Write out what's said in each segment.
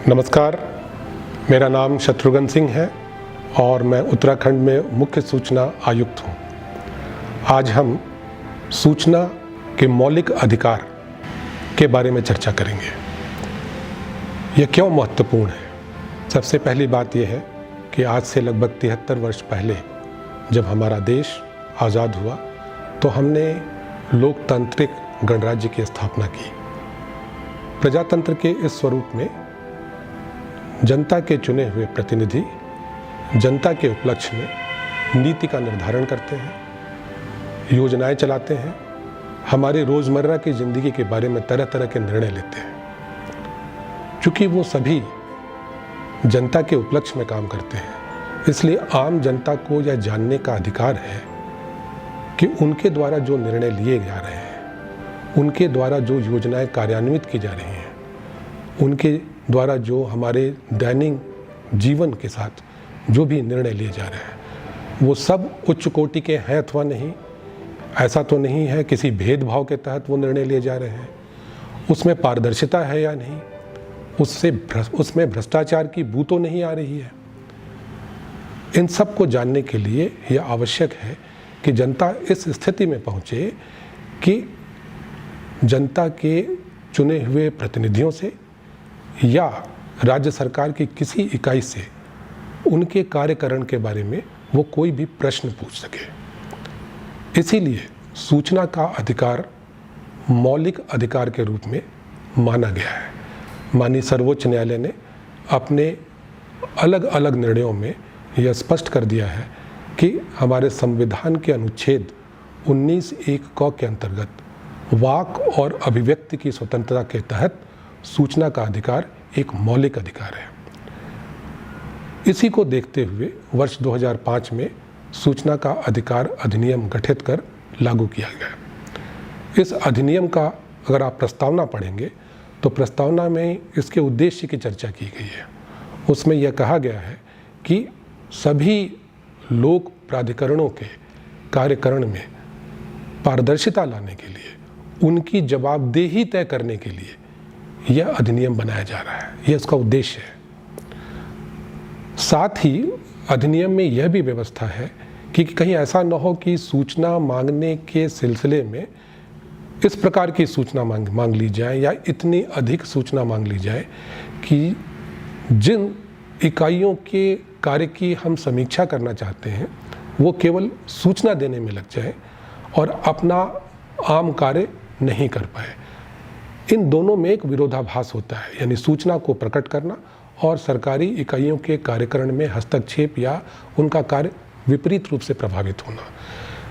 नमस्कार, मेरा नाम शत्रुघ्न सिंह है और मैं उत्तराखंड में मुख्य सूचना आयुक्त हूँ। आज हम सूचना के मौलिक अधिकार के बारे में चर्चा करेंगे। यह क्यों महत्वपूर्ण है? सबसे पहली बात यह है कि आज से लगभग 73 वर्ष पहले जब हमारा देश आज़ाद हुआ तो हमने लोकतांत्रिक गणराज्य की स्थापना की। प्रजातंत्र के इस स्वरूप में जनता के चुने हुए प्रतिनिधि जनता के उपलक्ष्य में नीति का निर्धारण करते हैं, योजनाएं चलाते हैं, हमारे रोज़मर्रा की ज़िंदगी के बारे में तरह तरह के निर्णय लेते हैं। चूँकि वो सभी जनता के उपलक्ष्य में काम करते हैं, इसलिए आम जनता को यह जानने का अधिकार है कि उनके द्वारा जो निर्णय लिए जा रहे हैं, उनके द्वारा जो योजनाएं कार्यान्वित की जा रही हैं, उनके द्वारा जो हमारे दैनिक जीवन के साथ जो भी निर्णय लिए जा रहे हैं वो सब उच्च कोटि के हैं अथवा नहीं। ऐसा तो नहीं है किसी भेदभाव के तहत वो निर्णय लिए जा रहे हैं, उसमें पारदर्शिता है या नहीं, उसमें भ्रष्टाचार की बू तो नहीं आ रही है। इन सब को जानने के लिए यह आवश्यक है कि जनता इस स्थिति में पहुँचे कि जनता के चुने हुए प्रतिनिधियों से या राज्य सरकार की किसी इकाई से उनके कार्यकरण के बारे में वो कोई भी प्रश्न पूछ सके। इसीलिए सूचना का अधिकार मौलिक अधिकार के रूप में माना गया है। माननीय सर्वोच्च न्यायालय ने अपने अलग अलग निर्णयों में यह स्पष्ट कर दिया है कि हमारे संविधान के अनुच्छेद 19(1) क के अंतर्गत वाक और अभिव्यक्ति की स्वतंत्रता के तहत सूचना का अधिकार एक मौलिक अधिकार है। इसी को देखते हुए वर्ष 2005 में सूचना का अधिकार अधिनियम गठित कर लागू किया गया। इस अधिनियम का अगर आप प्रस्तावना पढ़ेंगे तो प्रस्तावना में इसके उद्देश्य की चर्चा की गई है। उसमें यह कहा गया है कि सभी लोक प्राधिकरणों के कार्यकरण में पारदर्शिता लाने के लिए, उनकी जवाबदेही तय करने के लिए यह अधिनियम बनाया जा रहा है। यह इसका उद्देश्य है। साथ ही अधिनियम में यह भी व्यवस्था है कि कहीं ऐसा न हो कि सूचना मांगने के सिलसिले में इस प्रकार की सूचना मांग ली जाए या इतनी अधिक सूचना मांग ली जाए कि जिन इकाइयों के कार्य की हम समीक्षा करना चाहते हैं वो केवल सूचना देने में लग जाए और अपना आम कार्य नहीं कर पाए। इन दोनों में एक विरोधाभास होता है, यानी सूचना को प्रकट करना और सरकारी इकाइयों के कार्यकरण में हस्तक्षेप या उनका कार्य विपरीत रूप से प्रभावित होना।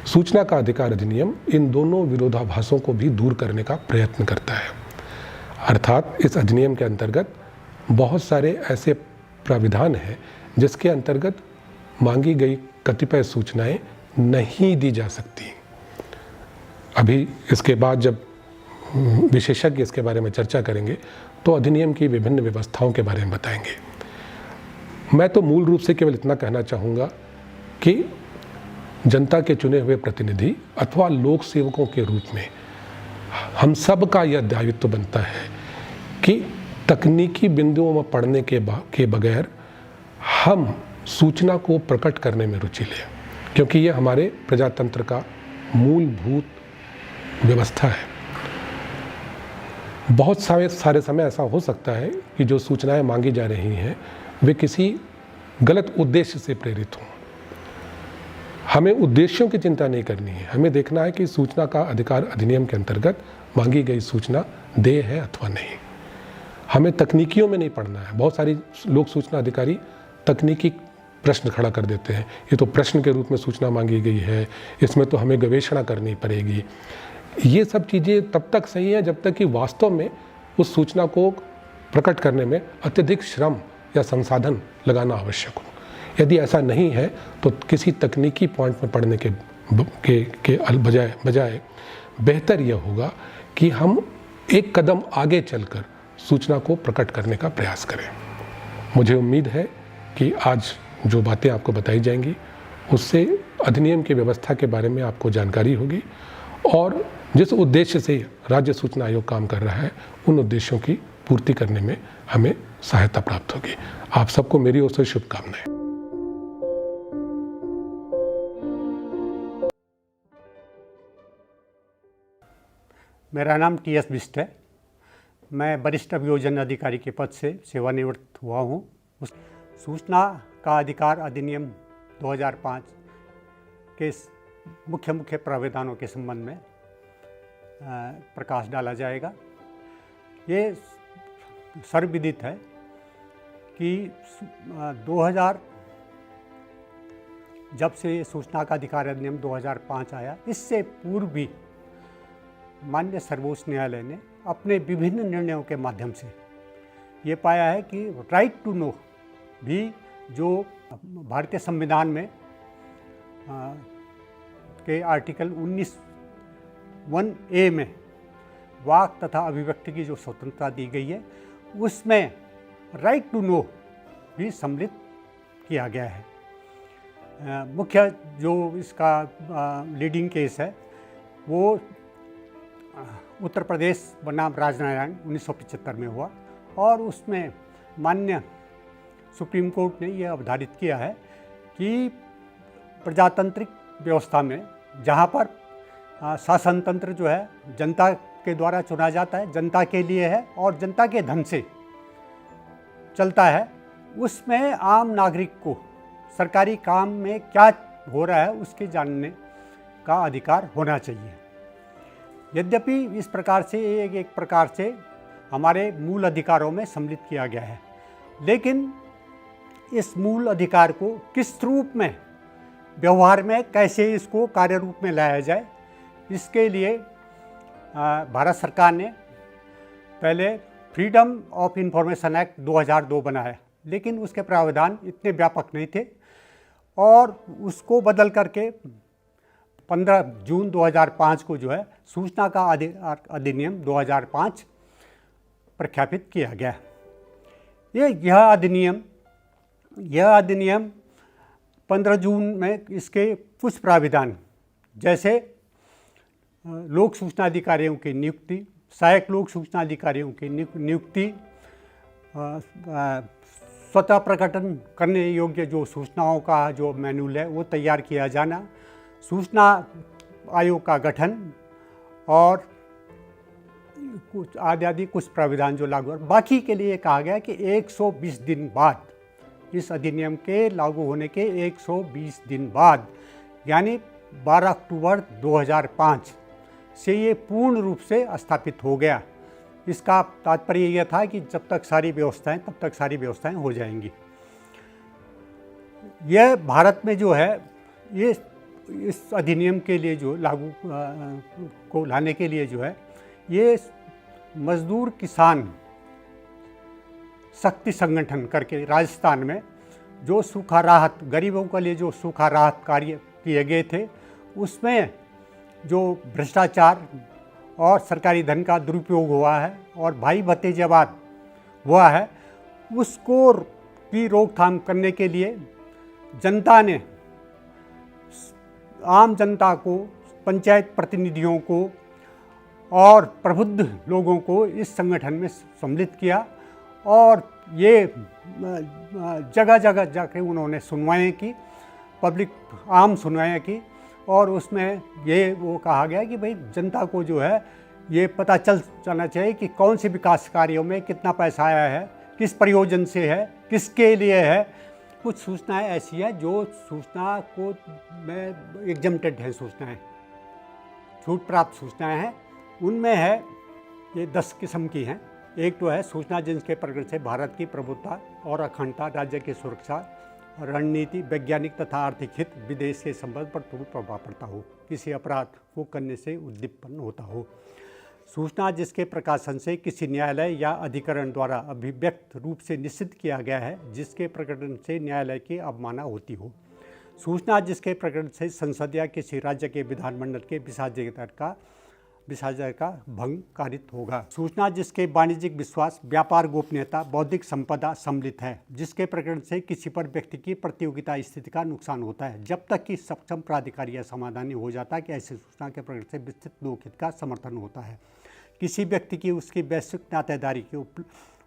सूचना का अधिकार अधिनियम इन दोनों विरोधाभासों को भी दूर करने का प्रयत्न करता है। अर्थात इस अधिनियम के अंतर्गत बहुत सारे ऐसे प्राविधान हैं जिसके अंतर्गत मांगी गई कतिपय सूचनाएं नहीं दी जा सकती। अभी इसके बाद जब विशेषज्ञ इसके बारे में चर्चा करेंगे तो अधिनियम की विभिन्न व्यवस्थाओं के बारे में बताएंगे। मैं तो मूल रूप से केवल इतना कहना चाहूँगा कि जनता के चुने हुए प्रतिनिधि अथवा लोक सेवकों के रूप में हम सब का यह दायित्व बनता है कि तकनीकी बिंदुओं में पढ़ने के बगैर हम सूचना को प्रकट करने में रुचि लें, क्योंकि यह हमारे प्रजातंत्र का मूलभूत व्यवस्था है। बहुत सारे समय ऐसा हो सकता है कि जो सूचनाएं मांगी जा रही हैं वे किसी गलत उद्देश्य से प्रेरित हों। हमें उद्देश्यों की चिंता नहीं करनी है, हमें देखना है कि सूचना का अधिकार अधिनियम के अंतर्गत मांगी गई सूचना देय है अथवा नहीं। हमें तकनीकियों में नहीं पढ़ना है। बहुत सारी लोक सूचना अधिकारी तकनीकी प्रश्न खड़ा कर देते हैं, ये तो प्रश्न के रूप में सूचना मांगी गई है, इसमें तो हमें गवेषणा करनी पड़ेगी। ये सब चीज़ें तब तक सही है जब तक कि वास्तव में उस सूचना को प्रकट करने में अत्यधिक श्रम या संसाधन लगाना आवश्यक हो। यदि ऐसा नहीं है तो किसी तकनीकी पॉइंट में पढ़ने के बजाय बेहतर यह होगा कि हम एक कदम आगे चलकर सूचना को प्रकट करने का प्रयास करें। मुझे उम्मीद है कि आज जो बातें आपको बताई जाएंगी उससे अधिनियम की व्यवस्था के बारे में आपको जानकारी होगी और जिस उद्देश्य से राज्य सूचना आयोग काम कर रहा है उन उद्देश्यों की पूर्ति करने में हमें सहायता प्राप्त होगी। आप सबको मेरी ओर से शुभकामनाएं। मेरा नाम टी.एस. बिष्ट है। मैं वरिष्ठ अभियोजन अधिकारी के पद से सेवानिवृत्त हुआ हूँ। सूचना का अधिकार अधिनियम 2005 के मुख्य प्रावधानों के संबंध में प्रकाश डाला जाएगा। ये सर्वविदित है कि 2000 जब से सूचना का अधिकार अधिनियम 2005 आया, इससे पूर्व भी माननीय सर्वोच्च न्यायालय ने अपने विभिन्न निर्णयों के माध्यम से ये पाया है कि राइट टू नो भी जो भारतीय संविधान में के आर्टिकल 19(1)(a) में वाक तथा अभिव्यक्ति की जो स्वतंत्रता दी गई है, उसमें राइट टू नो भी सम्मिलित किया गया है। मुख्य जो इसका लीडिंग केस है वो उत्तर प्रदेश बनाम राजनारायण 1975 में हुआ, और उसमें माननीय सुप्रीम कोर्ट ने यह अवधारित किया है कि प्रजातांत्रिक व्यवस्था में जहाँ पर शासन तंत्र जो है जनता के द्वारा चुना जाता है, जनता के लिए है और जनता के धन से चलता है, उसमें आम नागरिक को सरकारी काम में क्या हो रहा है उसके जानने का अधिकार होना चाहिए। यद्यपि इस प्रकार से एक प्रकार से हमारे मूल अधिकारों में सम्मिलित किया गया है, लेकिन इस मूल अधिकार को किस रूप में व्यवहार में कैसे इसको कार्य रूप में लाया जाए, इसके लिए भारत सरकार ने पहले फ्रीडम ऑफ इंफॉर्मेशन एक्ट 2002 बनाया, लेकिन उसके प्रावधान इतने व्यापक नहीं थे और उसको बदल करके 15 जून 2005 को जो है सूचना का अधिनियम 2005 प्रख्यापित किया गया। यह अधिनियम 15 जून में इसके कुछ प्राविधान, जैसे लोक सूचना अधिकारियों की नियुक्ति, सहायक लोक सूचना अधिकारियों की नियुक्ति, स्वतः प्रकटन करने योग्य जो सूचनाओं का जो मैनुअल है वो तैयार किया जाना, सूचना आयोग का गठन और कुछ आदि कुछ प्राविधान जो लागू है। बाकी के लिए कहा गया कि 120 दिन बाद, इस अधिनियम के लागू होने के 120 दिन बाद, यानी 12 अक्टूबर 2005 से ये पूर्ण रूप से स्थापित हो गया। इसका तात्पर्य यह था कि जब तक सारी व्यवस्थाएं हो जाएंगी। यह भारत में जो है ये इस अधिनियम के लिए जो लागू को लाने के लिए जो है ये मजदूर किसान शक्ति संगठन करके राजस्थान में जो सूखा राहत, गरीबों के लिए जो सूखा राहत कार्य किए गए थे, उसमें जो भ्रष्टाचार और सरकारी धन का दुरुपयोग हुआ है और भाई भतीजावाद हुआ है, उसको की रोकथाम करने के लिए जनता ने, आम जनता को, पंचायत प्रतिनिधियों को और प्रबुद्ध लोगों को इस संगठन में सम्मिलित किया और ये जगह जगह जाके उन्होंने सुनवाएं की, पब्लिक आम सुनवाएं की, और उसमें ये वो कहा गया कि भाई जनता को जो है ये पता चलना चाहिए कि कौन से विकास कार्यों में कितना पैसा आया है, किस प्रयोजन से है, किसके लिए है। कुछ सूचनाएं ऐसी हैं जो सूचना को में एग्जम्प्टेड हैं, सूचनाएं छूट प्राप्त सूचनाएं हैं। उनमें है ये 10 किस्म की हैं। एक तो है सूचना जिनके प्रकरण से भारत की प्रभुत्ता और अखंडता, राज्य की सुरक्षा, रणनीति, वैज्ञानिक तथा आर्थिक हित, विदेश के संबंध पर तुरंत प्रभाव पड़ता हो, किसी अपराध को करने से उद्दीपन होता हो। सूचना जिसके प्रकाशन से किसी न्यायालय या अधिकरण द्वारा अभिव्यक्त रूप से निश्चित किया गया है, जिसके प्रकटन से न्यायालय की अवमानना होती हो। सूचना जिसके प्रकटन से संसद या किसी राज्य के विधानमंडल के विशासन का भंग कारित होगा। सूचना जिसके वाणिज्यिक विश्वास, व्यापार गोपनीयता, बौद्धिक संपदा सम्मिलित है, जिसके प्रकरण से किसी पर व्यक्ति की प्रतियोगिता स्थिति का नुकसान होता है, जब तक कि सक्षम प्राधिकारी या समाधानी हो जाता है कि ऐसी सूचना के प्रकरण से विस्तृत लोकहित का समर्थन होता है। किसी व्यक्ति की उसकी वैश्विक नातेदारी के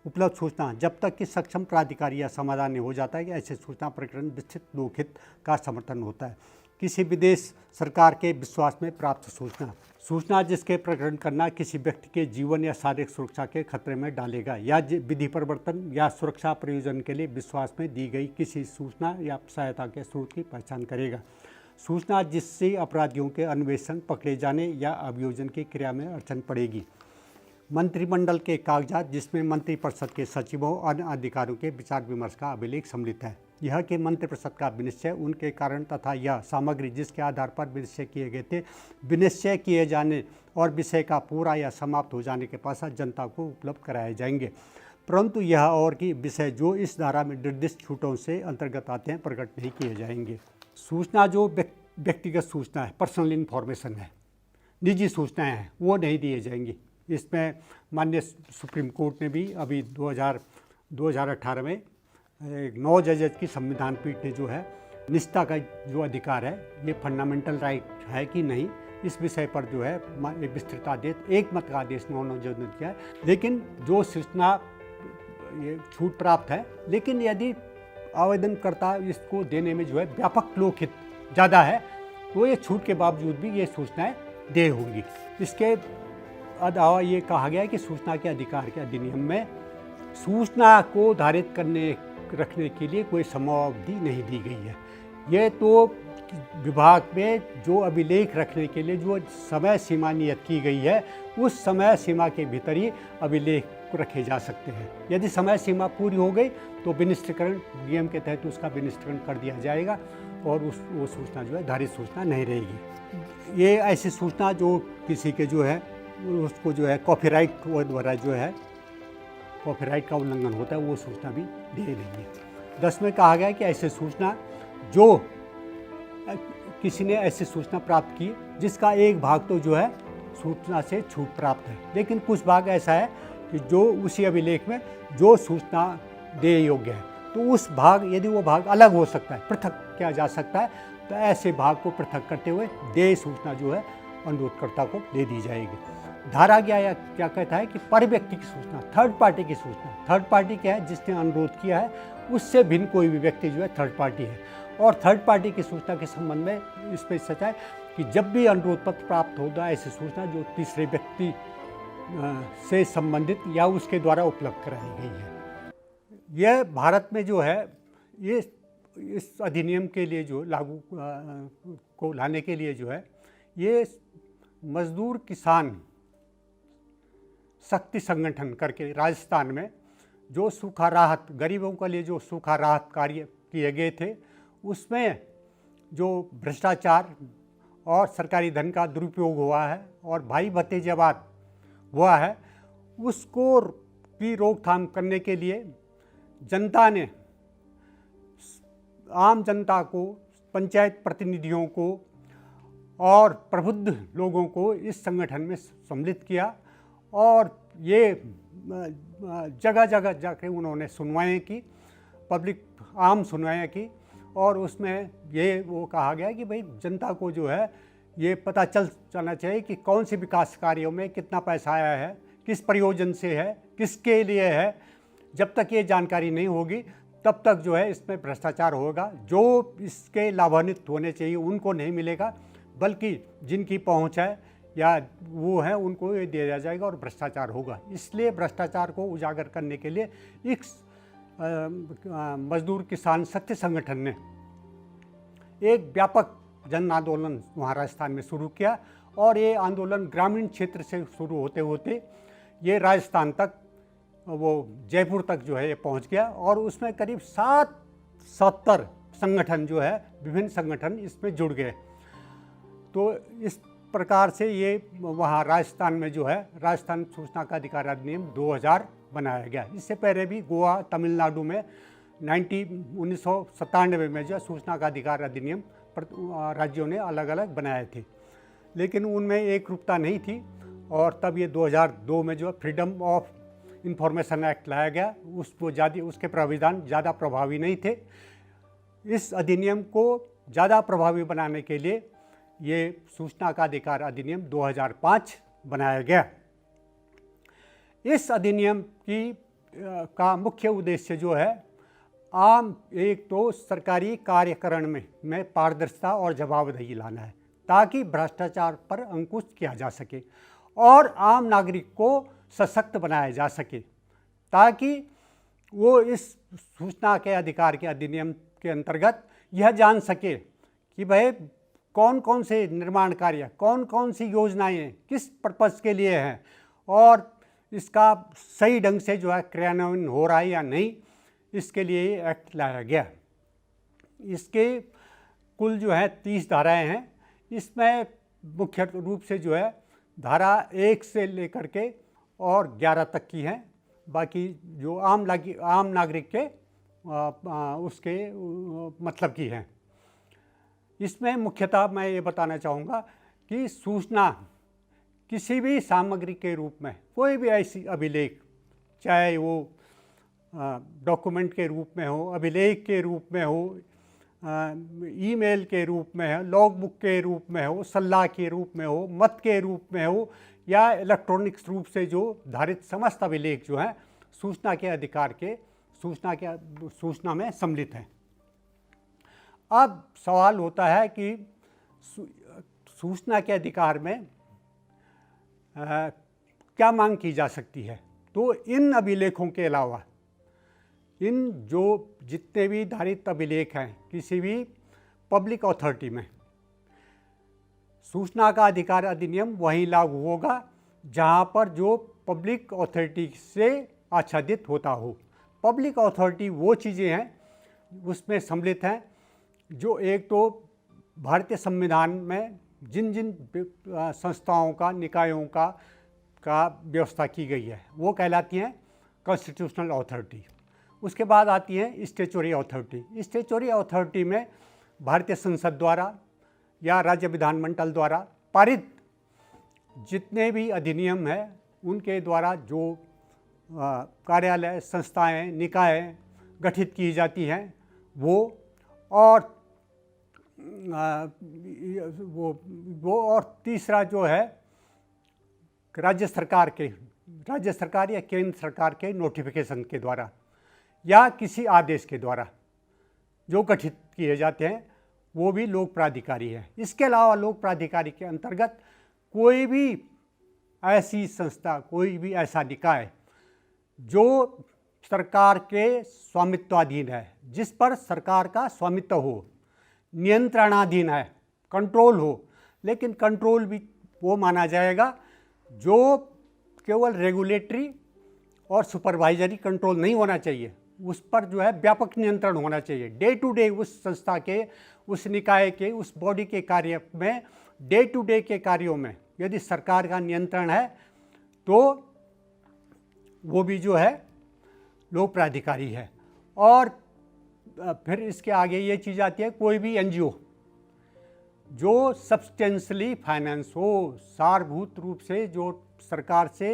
उपलब्ध सूचना जब तक कि सक्षम प्राधिकारी या समाधान नहीं हो जाता है कि ऐसे सूचना प्रकरण विस्तृत लोकहित का समर्थन होता है। किसी विदेश सरकार के विश्वास में प्राप्त सूचना, सूचना जिसके प्रकरण करना किसी व्यक्ति के जीवन या शारीरिक सुरक्षा के खतरे में डालेगा या विधि परिवर्तन या सुरक्षा प्रयोजन के लिए विश्वास में दी गई किसी सूचना या सहायता के स्रोत की पहचान करेगा। सूचना जिससे अपराधियों के अन्वेषण, पकड़े जाने या अभियोजन की क्रिया में अड़चन पड़ेगी। मंत्रिमंडल के कागजात जिसमें मंत्रिपरिषद के सचिवों और अन्य अधिकारियों के विचार विमर्श का अभिलेख सम्मिलित है। यह कि मंत्रिपरिषद का विनिश्चय, उनके कारण तथा यह सामग्री जिसके आधार पर विनिश्चय किए गए थे, विनिश्चय किए जाने और विषय का पूरा या समाप्त हो जाने के पश्चात जनता को उपलब्ध कराए जाएंगे। परंतु यह और कि विषय जो इस धारा में निर्दिष्ट छूटों से अंतर्गत आते हैं प्रकट नहीं किए जाएंगे। सूचना जो व्यक्तिगत सूचना है, पर्सनल इन्फॉर्मेशन है, निजी सूचनाएं हैं, वो नहीं दिए जाएंगी। इसमें माननीय सुप्रीम कोर्ट ने भी अभी 2018 में 9 जजेज की संविधान पीठ ने जो है निष्ठा का जो अधिकार है ये फंडामेंटल राइट है कि नहीं, इस विषय पर जो है विस्तृत आदेश, एक मत का आदेश 9 जज ने किया है। लेकिन जो सूचना ये छूट प्राप्त है, लेकिन यदि आवेदनकर्ता इसको देने में जो है व्यापक लोकहित ज़्यादा है तो ये छूट के बावजूद भी ये सूचनाएं देय होंगी। इसके अलावा ये कहा गया है कि सूचना के अधिकार के अधिनियम में सूचना को धारित रखने के लिए कोई समयावधि नहीं दी गई है। ये तो विभाग में जो अभिलेख रखने के लिए जो समय सीमा नियत की गई है उस समय सीमा के भीतर ही अभिलेख रखे जा सकते हैं। यदि समय सीमा पूरी हो गई तो विनिष्टीकरण नियम के तहत उसका विनिष्टीकरण कर दिया जाएगा और वो सूचना जो है धारित सूचना नहीं रहेगी। ये ऐसी सूचना जो किसी के जो है उसको जो है कॉपीराइट द्वारा जो है कॉपीराइट का उल्लंघन होता है वो सूचना भी दे देंगे। 10 में कहा गया कि ऐसे सूचना जो किसी ने ऐसी सूचना प्राप्त की जिसका एक भाग तो जो है सूचना से छूट प्राप्त है, लेकिन कुछ भाग ऐसा है कि जो उसी अभिलेख में जो सूचना देय योग्य है तो उस भाग, यदि वो भाग अलग हो सकता है, पृथक किया जा सकता है, तो ऐसे भाग को पृथक करते हुए देय सूचना जो है अनुरोधकर्ता को दे दी जाएगी। धारा क्या कहता है कि पर व्यक्ति की सूचना, थर्ड पार्टी की सूचना, थर्ड पार्टी क्या है, जिसने अनुरोध किया है उससे भिन्न कोई भी व्यक्ति जो है थर्ड पार्टी है। और थर्ड पार्टी की सूचना के संबंध में इसमें सच है कि जब भी अनुरोध पत्र प्राप्त होगा ऐसी सूचना जो तीसरे व्यक्ति से संबंधित या उसके द्वारा उपलब्ध कराई गई है। यह भारत में जो है ये इस अधिनियम के लिए जो लागू को लाने के लिए जो है ये मजदूर किसान शक्ति संगठन करके राजस्थान में जो सूखा राहत, गरीबों के लिए जो सूखा राहत कार्य किए गए थे उसमें जो भ्रष्टाचार और सरकारी धन का दुरुपयोग हुआ है और भाई भतीजावाद हुआ है उसको की रोकथाम करने के लिए जनता ने, आम जनता को, पंचायत प्रतिनिधियों को और प्रबुद्ध लोगों को इस संगठन में सम्मिलित किया और ये जगह जगह जाके उन्होंने सुनवाएं की, पब्लिक आम सुनवाएं की और उसमें ये वो कहा गया कि भाई जनता को जो है ये पता चल जाना चाहिए कि कौन से विकास कार्यों में कितना पैसा आया है, किस प्रयोजन से है, किसके लिए है। जब तक ये जानकारी नहीं होगी तब तक जो है इसमें भ्रष्टाचार होगा। जो इसके लाभान्वित होने चाहिए उनको नहीं मिलेगा, बल्कि जिनकी पहुंच है या वो है उनको ये दिया जाएगा और भ्रष्टाचार होगा। इसलिए भ्रष्टाचार को उजागर करने के लिए इस मजदूर किसान शक्ति संगठन ने एक व्यापक जन आंदोलन वहाँ राजस्थान में शुरू किया और ये आंदोलन ग्रामीण क्षेत्र से शुरू होते होते ये राजस्थान तक, वो जयपुर तक जो है ये पहुँच गया और उसमें करीब 70 संगठन जो है, विभिन्न संगठन इसमें जुड़ गए। तो इस प्रकार से ये वहाँ राजस्थान में जो है राजस्थान सूचना का अधिकार अधिनियम 2000 बनाया गया। इससे पहले भी गोवा, तमिलनाडु में 1997 में जो सूचना का अधिकार अधिनियम राज्यों ने अलग अलग बनाए थे, लेकिन उनमें एक रूपता नहीं थी और तब ये 2002 में जो फ्रीडम ऑफ इंफॉर्मेशन एक्ट लाया गया। उसके प्राविधान ज़्यादा प्रभावी नहीं थे। इस अधिनियम को ज़्यादा प्रभावी बनाने के लिए ये सूचना का अधिकार अधिनियम 2005 बनाया गया। इस अधिनियम की का मुख्य उद्देश्य जो है आम एक तो सरकारी कार्यकरण में पारदर्शिता और जवाबदेही लाना है ताकि भ्रष्टाचार पर अंकुश किया जा सके और आम नागरिक को सशक्त बनाया जा सके ताकि वो इस सूचना के अधिकार के अधिनियम के अंतर्गत यह जान सके कि भाई कौन कौन से निर्माण कार्य, कौन कौन सी योजनाएं किस पर्पज़ के लिए हैं और इसका सही ढंग से जो है क्रियान्वयन हो रहा है या नहीं, इसके लिए एक्ट लाया गया। इसके कुल जो है 30 धाराएं हैं। इसमें मुख्य रूप से जो है धारा 1 से लेकर के और 11 तक की हैं। बाकी जो आम नागरिक के उसके मतलब की हैं। इसमें मुख्यतः मैं ये बताना चाहूँगा कि सूचना किसी भी सामग्री के रूप में कोई भी ऐसी अभिलेख, चाहे वो डॉक्यूमेंट के रूप में हो, अभिलेख के रूप में हो, ईमेल के रूप में हो, लॉग बुक के रूप में हो, सलाह के रूप में हो, मत के रूप में हो या इलेक्ट्रॉनिक्स रूप से जो धारित समस्त अभिलेख जो हैं सूचना के अधिकार के सूचना में सम्मिलित हैं। अब सवाल होता है कि सूचना के अधिकार में क्या मांग की जा सकती है। तो इन अभिलेखों के अलावा इन जो जितने भी धारित अभिलेख हैं किसी भी पब्लिक अथॉरिटी में, सूचना का अधिकार अधिनियम वहीं लागू होगा जहां पर जो पब्लिक अथॉरिटी से आच्छादित होता हो। पब्लिक अथॉरिटी वो चीज़ें हैं उसमें सम्मिलित हैं जो एक तो भारतीय संविधान में जिन जिन संस्थाओं का, निकायों का व्यवस्था की गई है वो कहलाती हैं कॉन्स्टिट्यूशनल अथॉरिटी। उसके बाद आती है स्टैच्यूटरी अथॉरिटी। स्टैच्यूटरी अथॉरिटी में भारतीय संसद द्वारा या राज्य विधानमंडल द्वारा पारित जितने भी अधिनियम हैं उनके द्वारा जो कार्यालय, संस्थाएं, निकाय गठित की जाती हैं वो और तीसरा जो है राज्य सरकार या केंद्र सरकार के नोटिफिकेशन के द्वारा या किसी आदेश के द्वारा जो गठित किए जाते हैं वो भी लोक प्राधिकारी है। इसके अलावा लोक प्राधिकारी के अंतर्गत कोई भी ऐसी संस्था, कोई भी ऐसा निकाय जो सरकार के स्वामित्वाधीन है, जिस पर सरकार का स्वामित्व हो, नियंत्रणाधीन है, कंट्रोल हो, लेकिन कंट्रोल भी वो माना जाएगा जो केवल रेगुलेटरी और सुपरवाइजरी कंट्रोल नहीं होना चाहिए, उस पर जो है व्यापक नियंत्रण होना चाहिए। डे टू डे उस संस्था के, उस निकाय के, उस बॉडी के कार्य में, डे टू डे के कार्यों में यदि सरकार का नियंत्रण है तो वो भी जो है लोक प्राधिकारी है। और फिर इसके आगे ये चीज़ आती है कोई भी एनजीओ जो सब्सटेंशली फाइनेंस हो, सारभूत रूप से जो सरकार से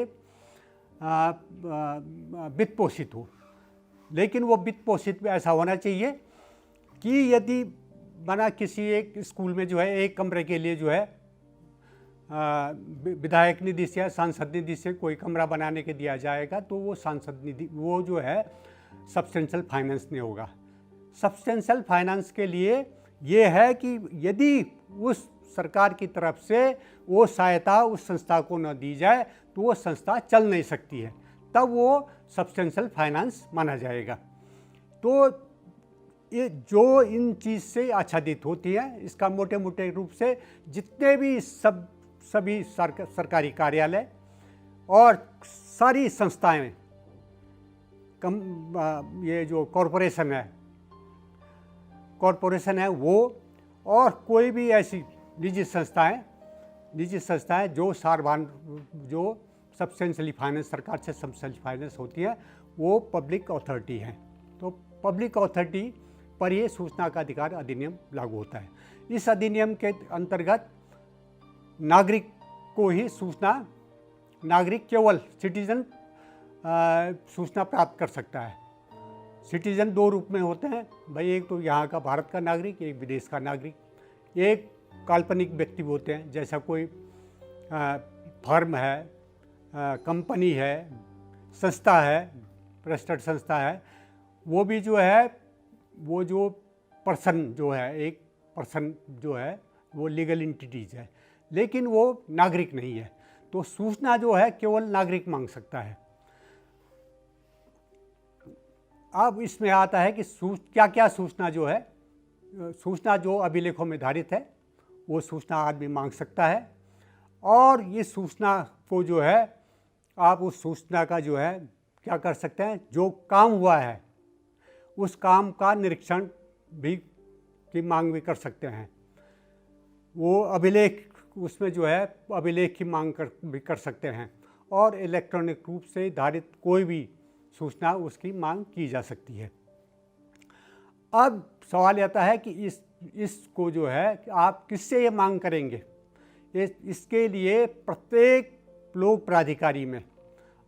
वित्त पोषित हो, लेकिन वो वित्त पोषित भी ऐसा होना चाहिए कि यदि बना किसी एक स्कूल में जो है एक कमरे के लिए जो है विधायक निधि से या सांसद निधि से कोई कमरा बनाने के दिया जाएगा तो वो सांसद निधि वो जो है सब्सटेंशियल फाइनेंस नहीं होगा। सब्सटेंशियल फाइनेंस के लिए ये है कि यदि उस सरकार की तरफ से वो सहायता उस संस्था को न दी जाए तो वो संस्था चल नहीं सकती है, तब वो सब्सटेंशियल फाइनेंस माना जाएगा। तो ये जो इन चीज़ से आच्छादित होती है, इसका मोटे मोटे रूप से जितने भी सभी सरकारी कार्यालय और सारी संस्थाएं, ये जो कॉरपोरेशन है वो, और कोई भी ऐसी निजी संस्थाएं जो जो सब्सटेंशियली फाइनेंस, सरकार से सब्सटेंशियल फाइनेंस होती है, वो पब्लिक अथॉरिटी हैं। तो पब्लिक अथॉरिटी पर ये सूचना का अधिकार अधिनियम लागू होता है। इस अधिनियम के अंतर्गत नागरिक को ही नागरिक केवल सिटीजन सूचना प्राप्त कर सकता है। सिटीजन दो रूप में होते हैं भाई, एक तो यहाँ का भारत का नागरिक, एक विदेश का नागरिक। एक काल्पनिक व्यक्ति होते हैं, जैसा कोई फर्म है, कंपनी है, संस्था है, रजिस्टर्ड संस्था है, वो भी जो है, वो जो पर्सन जो है, एक पर्सन जो है वो लीगल एंटिटीज है, लेकिन वो नागरिक नहीं है। तो सूचना जो है केवल नागरिक मांग सकता है। अब इसमें आता है कि क्या क्या सूचना जो है, सूचना जो अभिलेखों में धारित है वो सूचना आदमी मांग सकता है। और ये सूचना को जो है आप उस सूचना का जो है क्या कर सकते हैं, जो काम हुआ है उस काम का निरीक्षण भी की मांग भी कर सकते हैं। वो अभिलेख, उसमें जो है अभिलेख की मांग भी कर सकते हैं। और इलेक्ट्रॉनिक रूप से धारित कोई भी सूचना उसकी मांग की जा सकती है। अब सवाल आता है कि इसको जो है कि आप किससे ये मांग करेंगे। इसके लिए प्रत्येक लोक प्राधिकारी में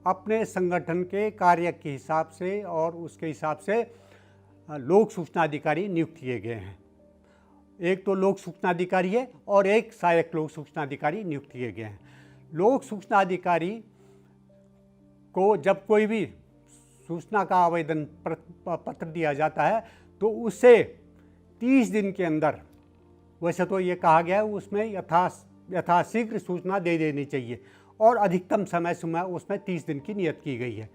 अपने संगठन के कार्य के हिसाब से और उसके हिसाब से लोक सूचना अधिकारी नियुक्त किए गए हैं। एक तो लोक सूचना अधिकारी है और एक सहायक लोक सूचना अधिकारी नियुक्त किए गए हैं। लोक सूचना अधिकारी को जब कोई भी सूचना का आवेदन पत्र दिया जाता है तो उसे 30 दिन के अंदर, वैसे तो ये कहा गया है उसमें यथाशीघ्र सूचना दे देनी चाहिए और अधिकतम समय सीमा उसमें 30 दिन की नियत की गई है।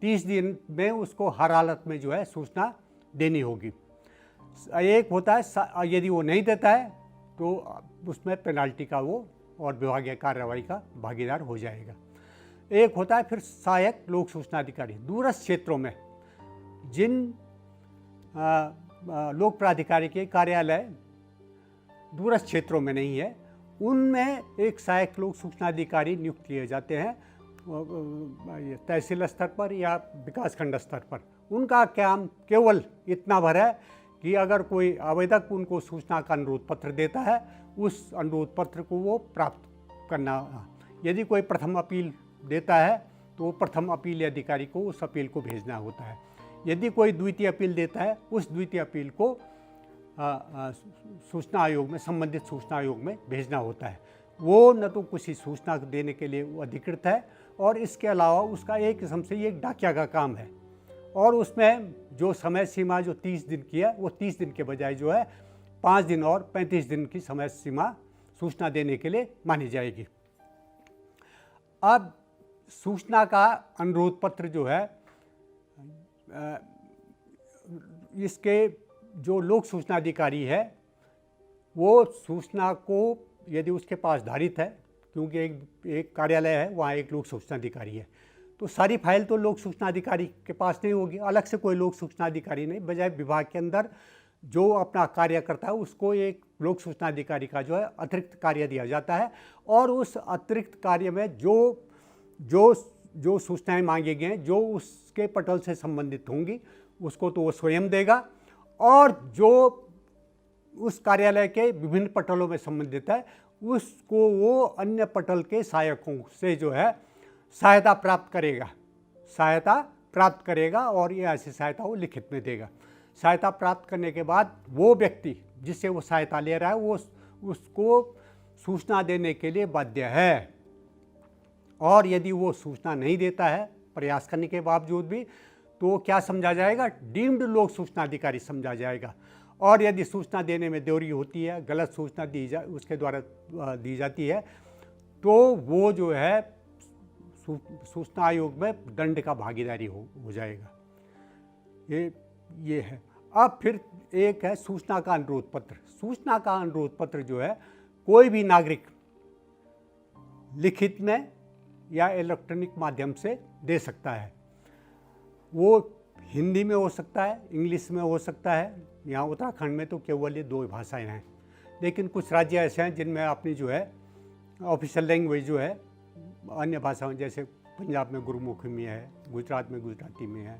30 दिन में उसको हर हालत में जो है सूचना देनी होगी। एक होता है यदि वो नहीं देता है तो उसमें पेनाल्टी का वो और विभागीय कार्रवाई का भागीदार हो जाएगा। एक होता है फिर सहायक लोक सूचना अधिकारी। दूरस्थ क्षेत्रों में जिन लोक प्राधिकारी के कार्यालय दूरस्थ क्षेत्रों में नहीं है, उनमें एक सहायक लोक सूचना अधिकारी नियुक्त किए जाते हैं तहसील स्तर पर या विकासखंड स्तर पर। उनका काम केवल इतना भर है कि अगर कोई आवेदक उनको सूचना का अनुरोध पत्र देता है, उस अनुरोध पत्र को वो प्राप्त करना। यदि कोई प्रथम अपील देता है तो प्रथम अपील अधिकारी को उस अपील को भेजना होता है। यदि कोई द्वितीय अपील देता है, उस द्वितीय अपील को सूचना आयोग में, संबंधित सूचना आयोग में भेजना होता है। वो न तो किसी सूचना देने के लिए वो अधिकृत है और इसके अलावा उसका एक किस्म से ये डाकिया का काम है। और उसमें जो समय सीमा जो 30 दिन की है, वो 30 दिन के बजाय जो है 5 दिन और 35 दिन की समय सीमा सूचना देने के लिए मानी जाएगी। अब सूचना का अनुरोध पत्र जो है, इसके जो लोक सूचना अधिकारी है वो सूचना को यदि उसके पास धारित है, क्योंकि एक कार्यालय है वहाँ एक लोक सूचना अधिकारी है, तो सारी फाइल तो लोक सूचना अधिकारी के पास नहीं होगी। अलग से कोई लोक सूचना अधिकारी नहीं, बजाय विभाग के अंदर जो अपना कार्य करता है उसको एक लोक सूचना अधिकारी का जो है अतिरिक्त कार्य दिया जाता है। और उस अतिरिक्त कार्य में जो सूचनाएं मांगी गई हैं, जो उसके पटल से संबंधित होंगी, उसको तो वो स्वयं देगा। और जो उस कार्यालय के विभिन्न पटलों में संबंधित है, उसको वो अन्य पटल के सहायकों से जो है सहायता प्राप्त करेगा और ये ऐसी सहायता वो लिखित में देगा। सहायता प्राप्त करने के बाद वो व्यक्ति जिससे वो सहायता ले रहा है वो उसको सूचना देने के लिए बाध्य है। और यदि वो सूचना नहीं देता है प्रयास करने के बावजूद भी, तो क्या समझा जाएगा, डीम्ड लोक सूचना अधिकारी समझा जाएगा। और यदि सूचना देने में देरी होती है, गलत सूचना उसके द्वारा दी जाती है, तो वो जो है सूचना आयोग में दंड का भागीदारी हो जाएगा। ये है। अब फिर एक है सूचना का अनुरोध पत्र। सूचना का अनुरोध पत्र जो है कोई भी नागरिक लिखित में या इलेक्ट्रॉनिक माध्यम से दे सकता है। वो हिंदी में हो सकता है, इंग्लिश में हो सकता है। यहाँ उत्तराखंड में तो केवल ये 2 भाषाएं हैं, लेकिन कुछ राज्य ऐसे हैं जिनमें अपनी जो है ऑफिशियल लैंग्वेज जो है अन्य भाषाओं, जैसे पंजाब में गुरुमुखी में है, गुजरात में गुजराती में है,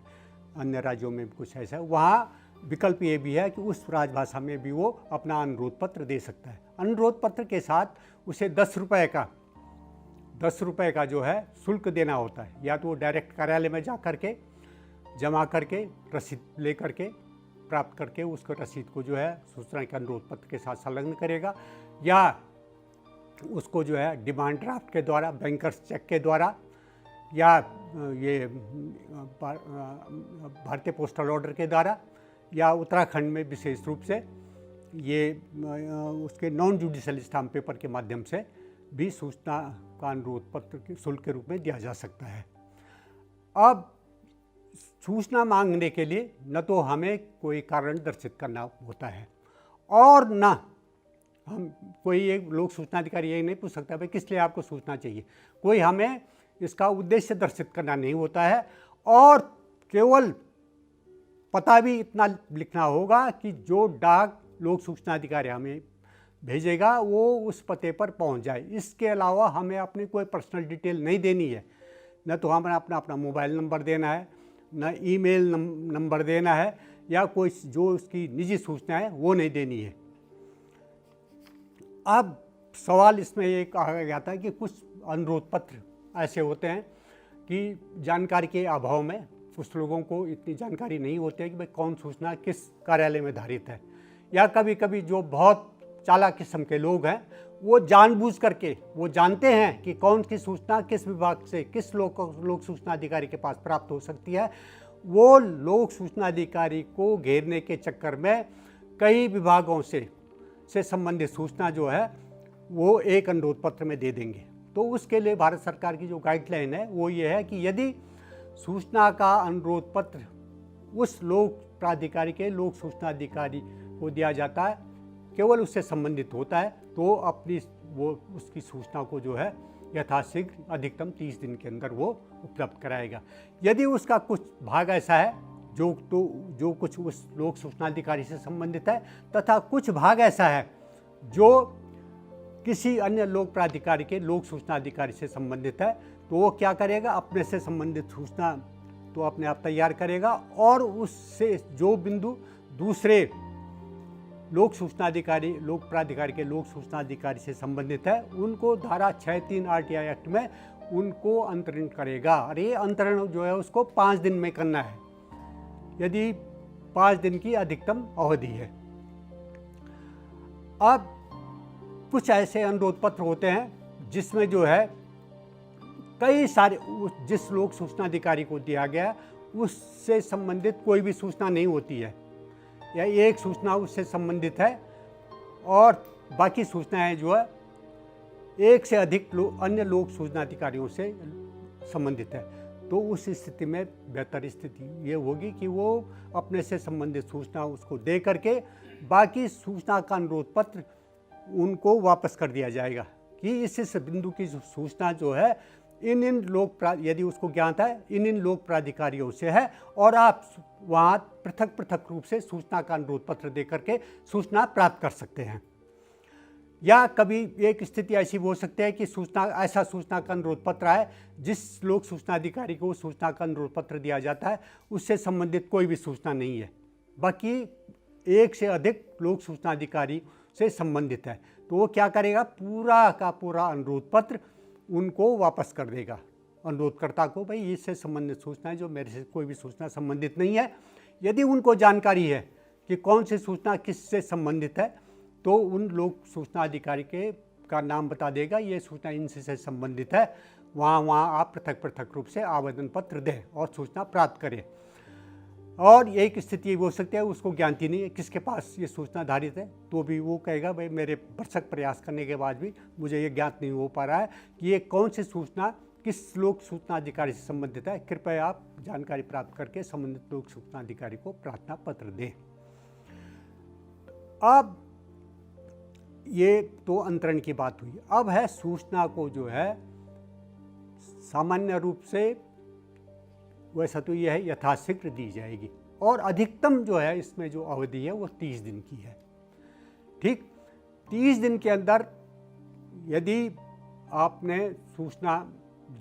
अन्य राज्यों में कुछ ऐसा है। वहाँ विकल्प ये भी है कि उस राजभाषा में भी वो अपना अनुरोध पत्र दे सकता है। अनुरोध पत्र के साथ उसे 10 रुपये का जो है शुल्क देना होता है। या तो वो डायरेक्ट कार्यालय में जा करके जमा करके रसीद ले करके प्राप्त करके उसको रसीद को जो है सूचना के अनुरोध पत्र के साथ संलग्न करेगा, या उसको जो है डिमांड ड्राफ्ट के द्वारा, बैंकर्स चेक के द्वारा, या ये भारतीय पोस्टल ऑर्डर के द्वारा, या उत्तराखंड में विशेष रूप से ये उसके नॉन जुडिशियल स्टाम्प पेपर के माध्यम से भी सूचना का अनुरोध पत्र के शुल्क के रूप में दिया जा सकता है। अब सूचना मांगने के लिए न तो हमें कोई कारण दर्शित करना होता है और न हम कोई एक लोक सूचना अधिकारी यही नहीं पूछ सकता भाई किस लिए आपको सूचना चाहिए, कोई हमें इसका उद्देश्य दर्शित करना नहीं होता है, और केवल पता भी इतना लिखना होगा कि जो डाक लोक सूचना अधिकारी हमें भेजेगा वो उस पते पर पहुंच जाए। इसके अलावा हमें अपनी कोई पर्सनल डिटेल नहीं देनी है, न तो हमें अपना मोबाइल नंबर देना है, न ईमेल नंबर देना है, या कोई जो उसकी निजी सूचना है वो नहीं देनी है। अब सवाल इसमें ये कहा गया था कि कुछ अनुरोध पत्र ऐसे होते हैं कि जानकारी के अभाव में कुछ लोगों को इतनी जानकारी नहीं होती है कि भाई कौन सूचना किस कार्यालय में धारित है, या कभी कभी जो बहुत चालाक किस्म के लोग हैं वो जानबूझ करके वो जानते हैं कि कौन की सूचना किस विभाग से किस लोक सूचना अधिकारी के पास प्राप्त हो सकती है, वो लोक सूचना अधिकारी को घेरने के चक्कर में कई विभागों से संबंधित सूचना जो है वो एक अनुरोध पत्र में दे देंगे। तो उसके लिए भारत सरकार की जो गाइडलाइन है वो ये है कि यदि सूचना का अनुरोध पत्र उस लोक प्राधिकारी के लोक सूचना अधिकारी को दिया जाता है, केवल उससे संबंधित होता है, तो अपनी वो उसकी सूचना को जो है यथाशीघ्र अधिकतम 30 दिन के अंदर वो उपलब्ध कराएगा। यदि उसका कुछ भाग ऐसा है जो कुछ उस लोक सूचना अधिकारी से संबंधित है तथा कुछ भाग ऐसा है जो किसी अन्य लोक प्राधिकारी के लोक सूचना अधिकारी से संबंधित है, तो वो क्या करेगा, अपने से संबंधित सूचना तो अपने आप तैयार करेगा और उससे जो बिंदु दूसरे लोक सूचना अधिकारी लोक प्राधिकारी के लोक सूचना अधिकारी से संबंधित है उनको धारा 6(3) RTI एक्ट में उनको अंतरण करेगा। और ये अंतरण जो है उसको 5 दिन में करना है, यदि 5 दिन की अधिकतम अवधि है। अब कुछ ऐसे अनुरोध पत्र होते हैं जिसमें जो है कई सारे जिस लोक सूचना अधिकारी को दिया गया उससे संबंधित कोई भी सूचना नहीं होती है, या एक सूचना उससे संबंधित है और बाकी सूचनाएं जो है एक से अधिक अन्य लोक सूचना अधिकारियों से संबंधित है। तो उस स्थिति में बेहतर स्थिति ये होगी कि वो अपने से संबंधित सूचना उसको दे करके बाकी सूचना का अनुरोध पत्र उनको वापस कर दिया जाएगा कि इस बिंदु की सूचना जो है इन यदि उसको ज्ञात है इन लोक प्राधिकारियों से है, और आप वहाँ पृथक पृथक रूप से सूचना का अनुरोध पत्र दे करके सूचना प्राप्त कर सकते हैं। या कभी एक स्थिति ऐसी हो सकती है कि ऐसा सूचना का अनुरोध पत्र है जिस लोक सूचना अधिकारी को सूचना का अनुरोध पत्र दिया जाता है उससे संबंधित कोई भी सूचना नहीं है, बाकी एक से अधिक लोक सूचना अधिकारी से संबंधित है, तो वो क्या करेगा, पूरा का पूरा अनुरोध पत्र उनको वापस कर देगा अनुरोधकर्ता को, भाई इससे संबंधित सूचना जो मेरे से कोई भी सूचना संबंधित नहीं है। यदि उनको जानकारी है कि कौन सी सूचना किससे संबंधित है तो उन लोक सूचना अधिकारी का नाम बता देगा, ये सूचना इनसे से संबंधित है, वहाँ आप पृथक पृथक रूप से आवेदन पत्र दें और सूचना प्राप्त करें। और एक स्थिति ये हो सकती है उसको ज्ञात ही नहीं है किसके पास ये सूचना धारित है, तो भी वो कहेगा भाई मेरे भरसक प्रयास करने के बाद भी मुझे ये ज्ञात नहीं हो पा रहा है कि ये कौन सी सूचना किस लोक सूचना अधिकारी से संबंधित है, कृपया आप जानकारी प्राप्त करके संबंधित लोक सूचना अधिकारी को प्रार्थना पत्र दें। अब ये तो अंतरण की बात हुई। अब है सूचना को जो है सामान्य रूप से वैसा तो यह है यथाशीघ्र दी जाएगी, और अधिकतम जो है इसमें जो अवधि है वो 30 दिन की है। ठीक, 30 दिन के अंदर यदि आपने सूचना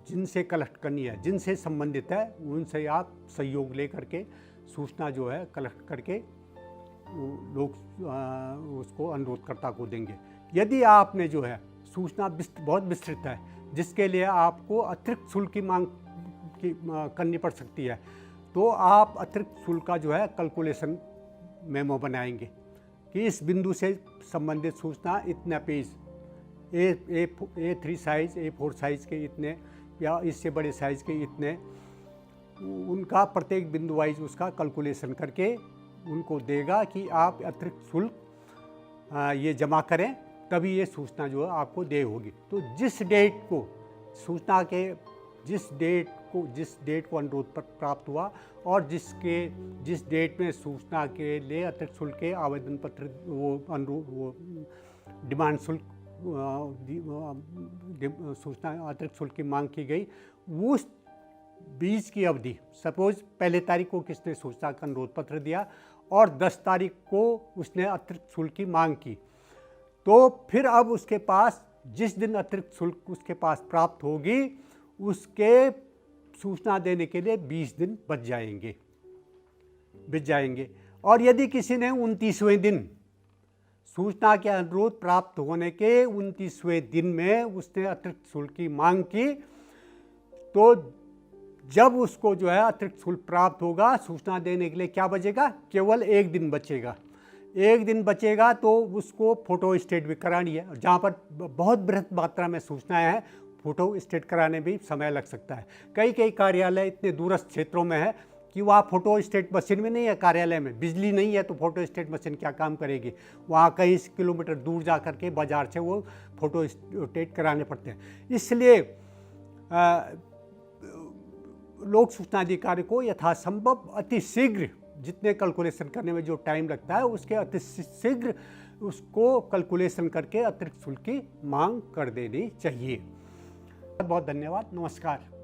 जिनसे कलेक्ट करनी है जिनसे संबंधित है उनसे आप सहयोग ले करके सूचना जो है कलेक्ट करके लोग उसको अनुरोधकर्ता को देंगे। यदि आपने जो है सूचना बहुत विस्तृत है जिसके लिए आपको अतिरिक्त शुल्क की मांग करनी पड़ सकती है, तो आप अतिरिक्त शुल्क का जो है कैलकुलेशन मेमो बनाएंगे कि इस बिंदु से संबंधित सूचना इतना page A3 size A4 size के इतने या इससे बड़े साइज़ के इतने, उनका प्रत्येक बिंदु वाइज उसका कैलकुलेशन करके उनको देगा कि आप अतिरिक्त शुल्क ये जमा करें, तभी ये सूचना जो है आपको देय होगी। तो जिस डेट को सूचना के जिस डेट को अनुरोध पर प्राप्त हुआ और जिस डेट में सूचना के लिए अतिरिक्त शुल्क के आवेदन पत्र वो डिमांड शुल्क सूचना अतिरिक्त शुल्क की मांग की गई, उस बीच की अवधि, सपोज पहले तारीख को किसने सूचना का अनुरोध पत्र दिया और 10 तारीख को उसने अतिरिक्त शुल्क की मांग की, तो फिर अब उसके पास जिस दिन अतिरिक्त शुल्क उसके पास प्राप्त होगी उसके सूचना देने के लिए 20 दिन बीत जाएंगे। और यदि किसी ने 29वें दिन सूचना के अनुरोध प्राप्त होने के 29वें दिन में उसने अतिरिक्त शुल्क की मांग की, तो जब उसको जो है अतिरिक्त शुल्क प्राप्त होगा, सूचना देने के लिए क्या बचेगा, केवल 1 दिन बचेगा। 1 दिन बचेगा तो उसको फ़ोटो स्टेट भी करानी है। जहाँ पर बहुत बृहत मात्रा में सूचनाएं हैं, फ़ोटो स्टेट कराने भी समय लग सकता है। कई कार्यालय इतने दूरस्थ क्षेत्रों में है कि वहाँ फ़ोटो स्टेट मशीन भी नहीं है, कार्यालय में बिजली नहीं है, तो फ़ोटो स्टेट मशीन क्या काम करेगी। वहाँ कई किलोमीटर दूर जा कर के बाज़ार से वो फ़ोटो स्टेट कराने पड़ते हैं। इसलिए लोक सूचना अधिकारी को यथासंभव अति शीघ्र, जितने कैलकुलेशन करने में जो टाइम लगता है उसके अति शीघ्र उसको कैलकुलेशन करके अतिरिक्त शुल्क की मांग कर देनी चाहिए। बहुत बहुत धन्यवाद, नमस्कार।